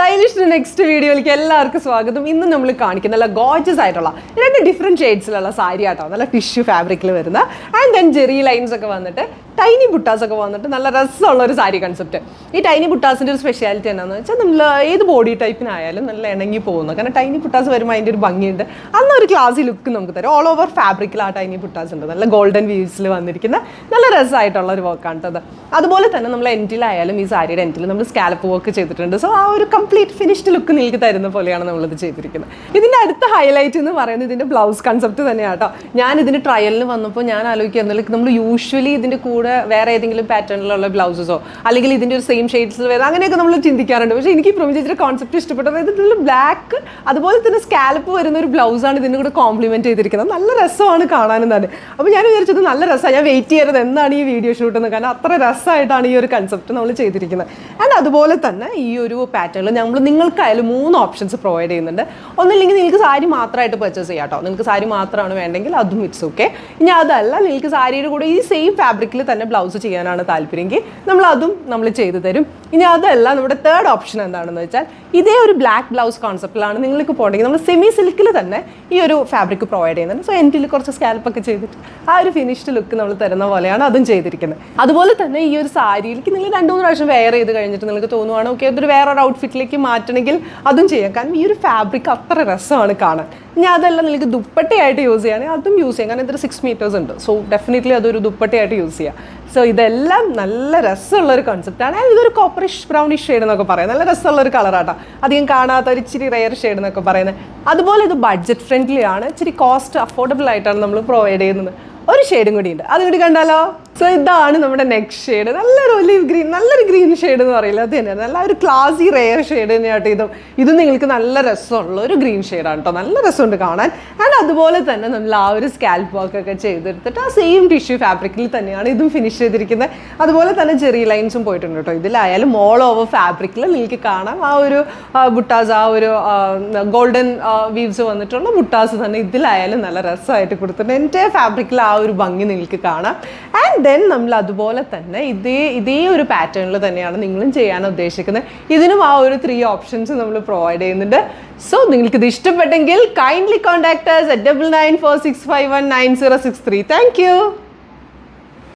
Stylish next വീഡിയോയിലേക്ക് എല്ലാവർക്കും സ്വാഗതം. ഇന്ന് നമ്മൾ കാണിക്കുന്ന നല്ല ഗോർജസ് ആയിട്ടുള്ള 2 ഡിഫറെൻറ്റ് ഷെയ്ഡ്സിലുള്ള സാരി ആട്ടോ. നല്ല ടിഷ്യൂ ഫാബ്രിക്കിൽ വരുന്ന ആൻഡ് ദെൻ ജെറി ലൈൻസ് ഒക്കെ വന്നിട്ട് ടൈനി ബുട്ടാസ് ഒക്കെ വന്നിട്ട് നല്ല രസമുള്ള ഒരു സാരി കൺസെപ്റ്റ്. ഈ ടൈനി ബുട്ടാസിൻ്റെ ഒരു സ്പെഷ്യാലിറ്റി എന്താണെന്ന് വെച്ചാൽ നമ്മൾ ഏത് ബോഡി ടൈപ്പിനായാലും നല്ല ഇണങ്ങി പോകുന്നു. കാരണം ടൈനി ബുട്ടാസ് വരുമ്പോൾ അതിൻ്റെ ഒരു ഭംഗിയുണ്ട്. അന്നൊരു ക്ലാസി ലുക്ക് നമുക്ക് തരും. ഓൾ ഓവർ ഫാബ്രിക്കിൽ ആ ടൈനി ബുട്ടാസ് ഉണ്ട്. നല്ല ഗോൾഡൻ വീവ്സിൽ വന്നിരിക്കുന്ന നല്ല രസമായിട്ടുള്ള ഒരു വർക്കാണ് അത്. അതുപോലെ തന്നെ നമ്മൾ എൻഡിലായാലും ഈ സാരിയുടെ എൻഡിൽ നമ്മൾ സ്കാലപ്പ് വർക്ക് ചെയ്തിട്ടുണ്ട്. സോ ആ ഒരു കംപ്ലീറ്റ് ഫിനിഷ്ഡ് ലുക്ക് നിങ്ങൾക്ക് തരുന്ന പോലെയാണ് നമ്മളിത് ചെയ്തിരിക്കുന്നത്. ഇതിൻ്റെ അടുത്ത ഹൈലൈറ്റ് എന്ന് പറയുന്നത് ഇതിൻ്റെ ബ്ലൗസ് കൺസെപ്റ്റ് തന്നെയാണ് കേട്ടോ. ഞാൻ ഇതിന് ട്രയലിന് വന്നപ്പോൾ ഞാൻ ആലോചിക്കുന്നത് നമ്മൾ യൂഷ്വലി ഇതിൻ്റെ കൂടെ വേറെ ഏതെങ്കിലും പാറ്റേണിലുള്ള ബ്ലൗസസോ അല്ലെങ്കിൽ ഇതിൻ്റെ ഒരു സെയിം ഷെയ്ഡ്സിൽ വരുന്നത് അങ്ങനെയൊക്കെ നമ്മൾ ചിന്തിക്കാറുണ്ട്. പക്ഷേ എനിക്ക് പ്രമിച്ചിട്ട് കോൺസെപ്റ്റ് ഇഷ്ടപ്പെട്ടത് ഇതിൽ ബ്ലാക്ക് അതുപോലെ തന്നെ സ്കാലപ്പ് വരുന്ന ഒരു ബ്ലൗസാണ് ഇതിൻ്റെ കൂടെ കോംപ്ലിമെൻറ്റ് ചെയ്തിരിക്കുന്നത്. നല്ല രസമാണ് കാണാനും തന്നെ. അപ്പോൾ ഞാൻ വിചാരിച്ചത് നല്ല രസമാണ്. ഞാൻ വെയിറ്റ് ചെയ്യരുത് എന്താണ് ഈ വീഡിയോ ഷൂട്ട് എന്ന്. കാരണം അത്ര രസമായിട്ടാണ് ഈ ഒരു കൺസെപ്റ്റ് നമ്മൾ ചെയ്തിരിക്കുന്നത്. ആൻഡ് അതുപോലെ തന്നെ ഈ ഒരു പാറ്റേണിൽ നമ്മൾ നിങ്ങൾക്കായാലും 3 ഓപ്ഷൻസ് പ്രൊവൈഡ് ചെയ്യുന്നുണ്ട്. ഒന്നില്ലെങ്കിൽ നിങ്ങൾക്ക് സാരി മാത്രമായിട്ട് പർച്ചേസ് ചെയ്യാം കേട്ടോ. നിങ്ങൾക്ക് സാരി മാത്രമാണ് വേണ്ടെങ്കിൽ അതും ഇറ്റ്സ് ഓക്കെ. ഇനി അതല്ല നിങ്ങൾക്ക് സാരിയുടെ കൂടെ ഈ സെയിം ഫാബ്രിക്കിൽ തന്നെ ബ്ലൗസ് ചെയ്യാനാണ് താല്പര്യമെങ്കിൽ നമ്മൾ ചെയ്തു തരും. ഇനി അതല്ല നമ്മുടെ തേർഡ് ഓപ്ഷൻ എന്താണെന്ന് വെച്ചാൽ ഇതേ ഒരു ബ്ലാക്ക് ബ്ലൗസ് കോൺസെപ്റ്റിലാണ് നിങ്ങൾക്ക് പോകണമെങ്കിൽ നമ്മൾ സെമി സിൽക്കിൽ തന്നെ ഈ ഒരു ഫാബ്രിക് പ്രൊവൈഡ് ചെയ്യുന്നുണ്ട്. സോ എൻഡിൽ കുറച്ച് സ്കാൽപ്പൊക്കെ ചെയ്തിട്ട് ആ ഒരു ഫിനിഷ്ഡ് ലുക്ക് നമ്മൾ തരുന്ന പോലെയാണ് അതും ചെയ്തിരിക്കുന്നത്. അതുപോലെ തന്നെ ഈ ഒരു സാരിയിലേക്ക് നിങ്ങൾ 2-3 പ്രാവശ്യം വെയർ ചെയ്ത് കഴിഞ്ഞിട്ട് നിങ്ങൾക്ക് തോന്നുവാണ് ഓക്കെ അതൊരു വേറൊരു ഔട്ട്ഫിറ്റിലേക്ക് മാറ്റണമെങ്കിൽ അതും ചെയ്യാം. കാരണം ഈ ഒരു ഫാബ്രിക് അത്ര രസമാണ് കാണാൻ. ഇനി അതെല്ലാം നിങ്ങൾക്ക് ദുപ്പട്ടയായിട്ട് യൂസ് ചെയ്യുകയാണെങ്കിൽ അതും യൂസ് ചെയ്യാം. കാരണം ഇതൊരു 6 മീറ്റേഴ്സ് ഉണ്ട്. സോ ഡെഫിനറ്റ്ലി അതൊരു ദുപ്പട്ടയായിട്ട് യൂസ് ചെയ്യാം. സോ ഇതെല്ലാം നല്ല രസമുള്ളൊരു കോൺസെപ്റ്റാണ്. ഇതൊരു കോപ്പറിഷ് ബ്രൗണിഷ് ഷെയ്ഡ് എന്നൊക്കെ പറയാം. നല്ല രസമുള്ളൊരു കളറാട്ടോ. അധികം കാണാത്ത ഒരു ഇച്ചിരി റെയർ ഷെയ്ഡ് എന്നൊക്കെ പറയുന്നത്. അതുപോലെ ഇത് ബഡ്ജറ്റ് ഫ്രണ്ട്ലി ആണ്. ഇച്ചിരി കോസ്റ്റ് അഫോർഡബിൾ ആയിട്ടാണ് നമ്മൾ പ്രൊവൈഡ് ചെയ്യുന്നത്. ഒരു ഷെയ്ഡും കൂടി ഉണ്ട്. അതുകൂടി കണ്ടാലോ. സോ ഇതാണ് നമ്മുടെ നെക്സ്റ്റ് ഷെയ്ഡ്. നല്ലൊരു ഒലിവ് ഗ്രീൻ, നല്ലൊരു ഗ്രീൻ ഷെയ്ഡ് എന്ന് പറയില്ല, അത് തന്നെയാണ്. നല്ല ഒരു ക്ലാസി റെയർ ഷെയ്ഡ് തന്നെയാട്ടോ ഇതും നിങ്ങൾക്ക് നല്ല രസമുള്ള ഒരു ഗ്രീൻ ഷെയ്ഡാണ് കേട്ടോ. നല്ല രസമുണ്ട് കാണാൻ. ആൻഡ് അതുപോലെ തന്നെ നമ്മൾ ആ ഒരു സ്കാൽപ്പ് വർക്ക് ഒക്കെ ചെയ്തെടുത്തിട്ട് ആ സെയിം ടിഷ്യൂ ഫാബ്രിക്കിൽ തന്നെയാണ് ഇതും ഫിനിഷ് ചെയ്തിരിക്കുന്നത്. അതുപോലെ തന്നെ ചെറിയ ലൈൻസും പോയിട്ടുണ്ട് കേട്ടോ. ഇതിലായാലും ഓൾ ഓവർ ഫാബ്രിക്കിൽ നിങ്ങൾക്ക് കാണാം ആ ഒരു ബുട്ടാസ്, ആ ഒരു ഗോൾഡൻ വീവ്സ് വന്നിട്ടുള്ള ബുട്ടാസ് തന്നെ ഇതിലായാലും നല്ല രസമായിട്ട് കൊടുത്തിട്ടുണ്ട്. എൻ്റെ ഫാബ്രിക്കിൽ ആ ഒരു ഭംഗി നിങ്ങൾക്ക് കാണാം. ആൻഡ് ദെൻ നമ്മൾ അതുപോലെ തന്നെ ഇതേ ഒരു പാറ്റേണിൽ തന്നെയാണ് നിങ്ങളും ചെയ്യാൻ ഉദ്ദേശിക്കുന്നത്. ഇതിനും ആ ഒരു 3 ഓപ്ഷൻസ് നമ്മൾ പ്രൊവൈഡ് ചെയ്യുന്നുണ്ട്. സോ നിങ്ങൾക്ക് ഇത് ഇഷ്ടപ്പെട്ടെങ്കിൽ kindly contact us at 9946519063. Thank you.